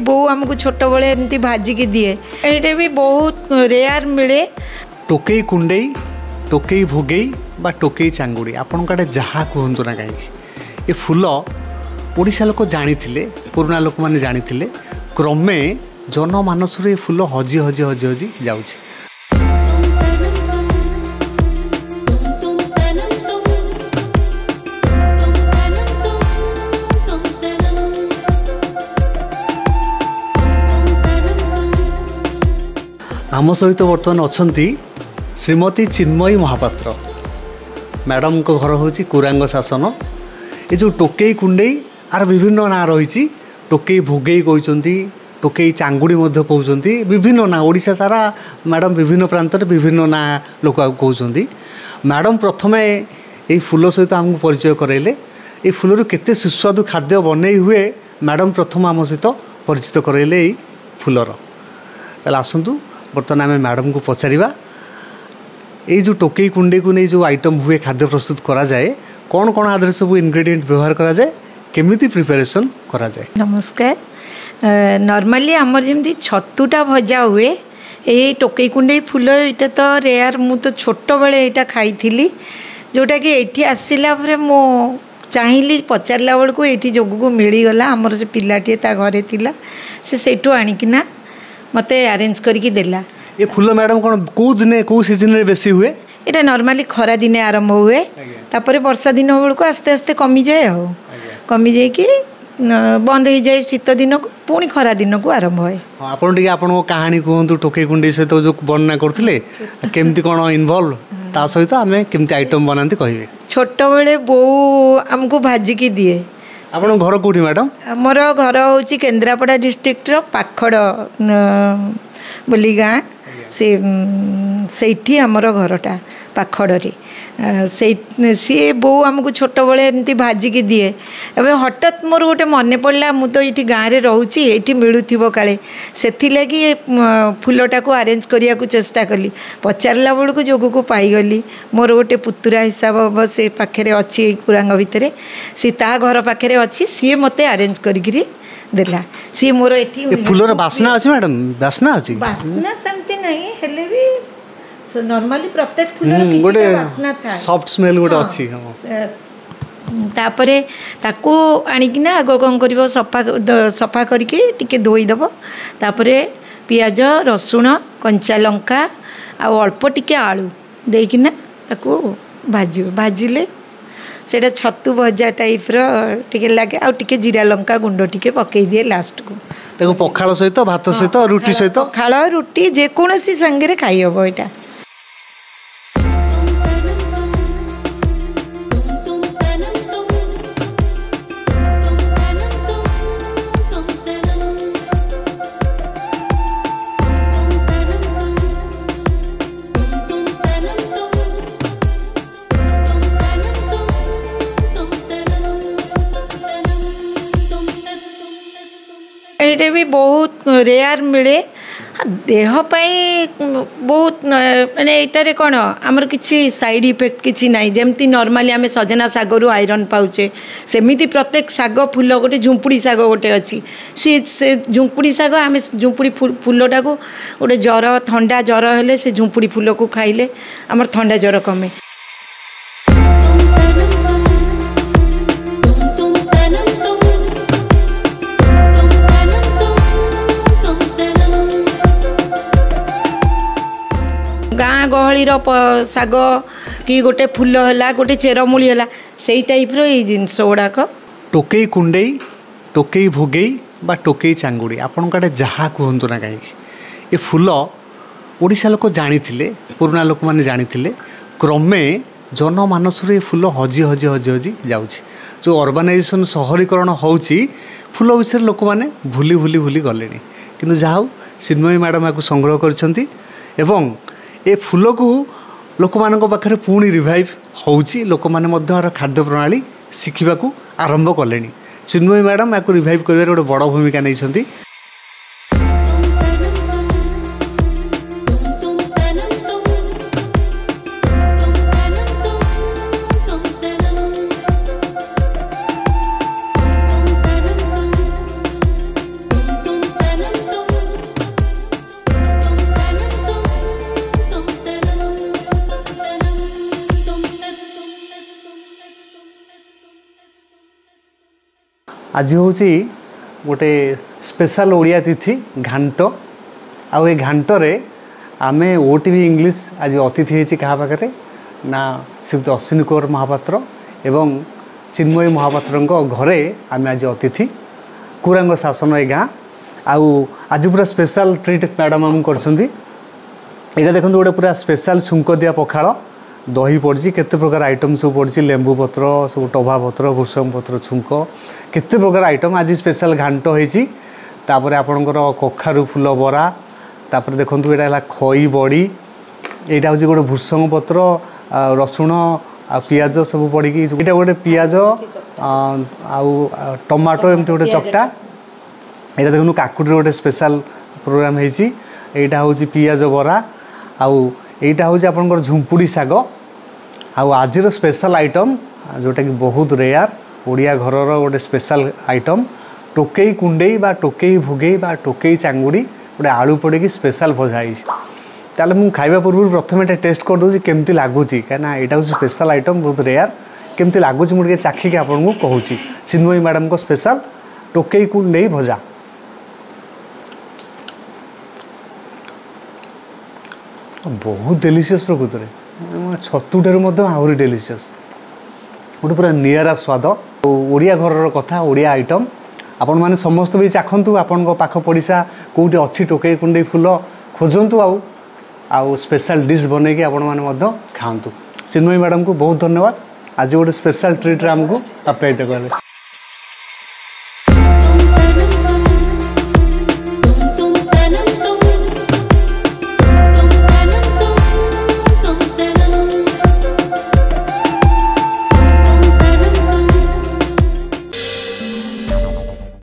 बो आमको छोट बड़े एमती भाजिकी दिए ये भी बहुत रेयर मिले। टोकई कुंडई टोकई भोगई बा टोकई चांगुड़ी आपण काटे जहाँ कहतु ना कहीं ये फूल ओडिशा लोक जानी पुराना लोक मैंने जानी क्रमे जनमानस ये फूल हजि हजि हजि हजि जाऊँच। आम सहित बर्तमान अच्छा श्रीमती चिन्मयी महापात्र मैडम को घर हूँ कुरांग शासन। ये जो टोकई कुंडई आर विभिन्न ना रही टोकई भोगई कहते टोकई चांगुड़ी कहते विभिन्न ना ओडिशा सारा मैडम विभिन्न प्रांत विभिन्न ना लोक कहते। मैडम प्रथम ये फूल सहित आमको परिचय कराइले ये फूलर केते सुस्वादु खाद्य बनै हुए मैडम प्रथम आम सहित परिचित कराइले ये फूलर। ताले आसतु बर्तमान आम मैडम को पचारिबा ये जो टोकई कुंडे को नहीं जो आइटम हुए खाद्य प्रस्तुत करा जाए कौन कौन आदर सब इंग्रेडिएंट व्यवहार करा जाए केमिति प्रिपरेशन करा जाए। नमस्कार। नॉर्मली आमर जमी छतुटा भजा हुए ये टोकई कुंडे फूल ये तो रेयर मु तो छोट बेले यहाँ खाई जोटा कि ये आसला मो चाहिए पचारा बेलू ये जोग को मिलगला आमर से पिलाटे घरे थिला से सेठू आणिकिना मत अरेंज करके देला। ये फूल मैडम कौन कौ दिन कौ सीजन रे बेसी हुए? ये नॉर्मली खरा दिने आरंभ हुए तापर वर्षा दिन बेलू आस्ते आस्ते कमी जाए कमी जाए कि बंद हो जाए शीत दिन को पुणी खरा दिन को आरंभ हुए। आपन टिके आपन कहानी कहतु टोकई कुंडई सहित जो वर्णना करथिले केमती कौन इन्वॉल्व ता सहित आमे केमती आइटम बनाती कहिबे। छोट बेले बो हमको भाजिकी दिए। आपन घर कोठी मैडम? मोर घर हूँ केन्द्रापड़ा डिस्ट्रिक्ट पाखड़ बोली गाँ से आमर घरटा पाखड़े सी बो आमको छोट बड़े एमती भाजिकी दिए। एवं हठात मोर गोटे मन पड़ा मु तो ये गाँव में रोची ये मिलूब काले से फूलटा को अरेंज करने को चेष्टा कली पचारा बेलू जोग को पाईगली। मोर गोटे पुतुरा हिसाब हम से पाखे अच्छी कुरांग भितर सी ता घर पाखे अच्छी सी मत अरेंज करी देला सी मोर ये फूलर बास्ना अच्छी मैडम? बास्ना अच्छी बास्ना सेमती नहीं हेले भी नॉर्मली प्रत्येक फूलर गोटे बास्ना था सॉफ्ट स्मेल गोटे अच्छी। तापरे ताकू आनिकिना आगो कौन कर सफा करके टिके धोईदेव तापरे पियाज रसुण कंचा लंका आ अल्प टिके आलू देकिना ताकू भाजिले सेटा छतु भजा टाइप रे लगे आ टिके जीरा लंका गुंड टिके पकई दिए लास्ट को ताको पखाल सहित भात सहित रुटी सहित पखाल रुटी जेकोसी संगे खाई हम यहाँ। ये भी बहुत रेयर मिले देहपाई बहुत माने ये कौन आमर किसी साइड इफेक्ट किसी ना जमती नॉर्मली आम सजना सागर आयरन पाचे सेमती प्रत्येक साग फूल गोटे झुंपुड़ी साग गोटे अच्छी से झुंपुड़ी साग आम झुंपुड़ी फूलटा को गोटे जर थंडा जर हेले से झुंपुड़ी फूल को खाइले आमर थंडा जर कमे। गाँ गहली साग कि गोटे फूल है गोटे चेरमूली है से टाइप रो जिनस गुड़ाक टोकई कुंडई टोकई भोगई बा टोकई चांगुड़ी आपण काटे जहाँ कहतु ना कहीं ये फूल ओडिशा लोक जानी पुराना लोक मैंने जानी क्रमे जनमानस ये फूल हजि हजि हजि हजि जाऊँच। जो अर्बानाइजेशन सहरीकरण होउची फूल विषय लोक मैंने भूली भूली भूली गले किंतु जहाँ चिन्मयी मैडम या संग्रह करछंती एवं ए फूल को लोक मान पाखे पुणी रिवाइव होउची लोक माने खाद्य प्रणाली शिखा आरंभ कले। चिन्मयी मैडम या रिवाइव कर गोटे बड़ भूमिका नहीं। आज हूँ गोटे स्पेशल ओडिया तिथि घांट आउ ए घांटरे आमे ओटीवी इंग्लिश आज अतिथि होती क्या पाखे ना श्रीयुक्त अश्विनी कुमार महापात्र एवं चिन्मयी महापात्र घरे आम आज अतिथि कुरांग शासन ए गाँ आउ आज पूरा स्पेशल ट्रीट मैडम आम कर देखो गोटे पूरा स्पेशल छुंक दिया पखाड़ दही पड़ी केते प्रकार आइटम सब पड़ी लेंबू पत्र सब टभा पत्र भूसंग पत्र छुंक केते प्रकार आइटम आज स्पेशल घांट होती तापर आपणकर कखारू फुल बरा तापर देखो यहाँ खई बड़ी यहाँ हूँ गोटे भूसंग पत्र रसुण पियाज सब पड़ी यहाँ गोटे पियाज आउ टमाटो एमती गोटे चकटा यहाँ देखो काकुड़ी गोटे स्पेशल प्रोग्राम होती यहाँ हूँ पियाज बरा आउ यहाँ हूँ आपंकर झुंपुड़ी शाग आज स्पेशल आइटम जोटा कि बहुत रेयर ओडिया घरर गोटे स्पेशल आइटम टोकई कुंडई बा टोकई भुगई बा टोकई चांगुड़ी गोटे आलू पड़े स्पेशल भजा ताले मुझे खाइबा पूर्व प्रथम ये टेस्ट कर दूसरी केमती लगुच कहीं यहाँ हूँ स्पेशल आइटम बहुत रेयर केमती लगुच मुझे चाखिक आपको कहूँ चिन्मयी मैडम को स्पेशल टोकई कुंडई भजा बहुत डेलीशियस प्रकृत में छतु ठार आहरी डेलीशियस गोटे पूरा निरा स्वाद ओडिया घर कथा ओडिया आइटम आपण मैंने समस्त भी चाखतु आपण पाख पड़िशा कौटी अच्छी टोकई कुंडई फुल खोजतु आउ स्पेशल डिश बनईकि आपण मैंने खातु चिन्मयी मैडम को बहुत धन्यवाद आज गोटे स्पेशल ट्रीट आमको आप्यायित कले।